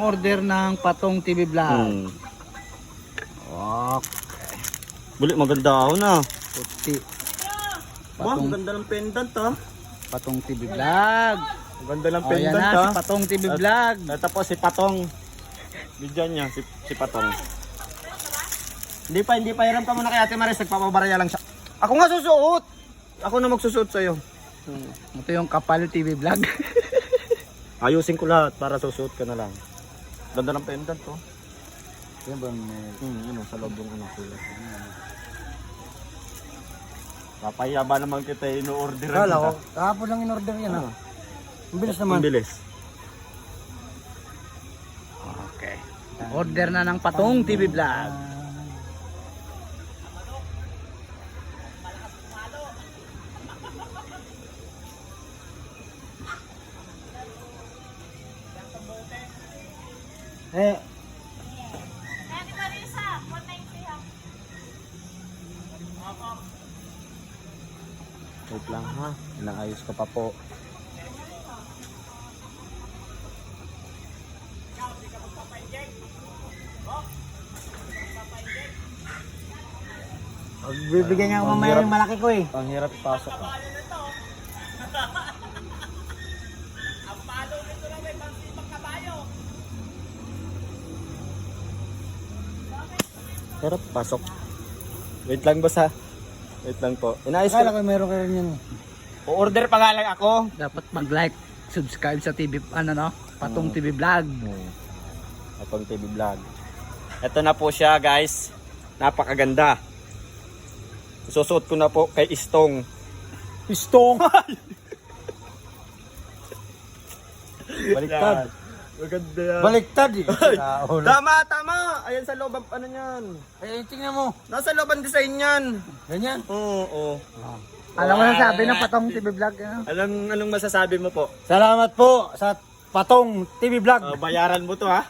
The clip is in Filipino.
order ng Patong TV Vlog. Okay. Buli, maganda ako na. Puti. Wow, Patong, maganda ng pendant ha. Patong TV Vlog. Maganda ng O yan pendant na, ha. si Patong TV Vlog. Tapos si Patong. Bigyan niya, si Patong. Hindi pa, hiram ka muna kay Ate Maris, nagpapabaraya lang siya. Ako nga susuot! Ako na magsusuot sa'yo. Ito yung Kapal TV Vlog. Ayusin ko lahat para susuot ka na lang. Ganda ng pendant to. Yan ba Yun sa loob ng ano ko. Papaya ba naman kita ino-order Kala ko, kahapon lang in-order yan ha. Ang bilis naman. Ang bilis. Okay. Order na ng Patong TV Vlog. Eh, Wait lang ha. Inaayos ko pa po. bibigyan niya ako mamaya yung malaki ko eh. Ang hirap ipasok ha. Hirap pasok. Wait lang boss ha. Wait lang po. Inaayos ko. Kala ko meron ka rin yan eh. O-order pa nga lang ako. Dapat mag-like, subscribe sa TV, Patong TV Vlog. Patong TV Vlog. Ito na po siya guys. Napakaganda. Susuot ko na po kay Istong. Pistong! Baliktad. Maganda yan. Baliktad eh. Tama! Ayan sa loob ang ano yan. Ay, tingnan mo. Nasa loob ang design yan. Ganyan. Oo. Alam mo na sabi ng Patong TV Vlog. Anong masasabi mo po? Salamat po sa Patong TV Vlog. Bayaran mo to ha.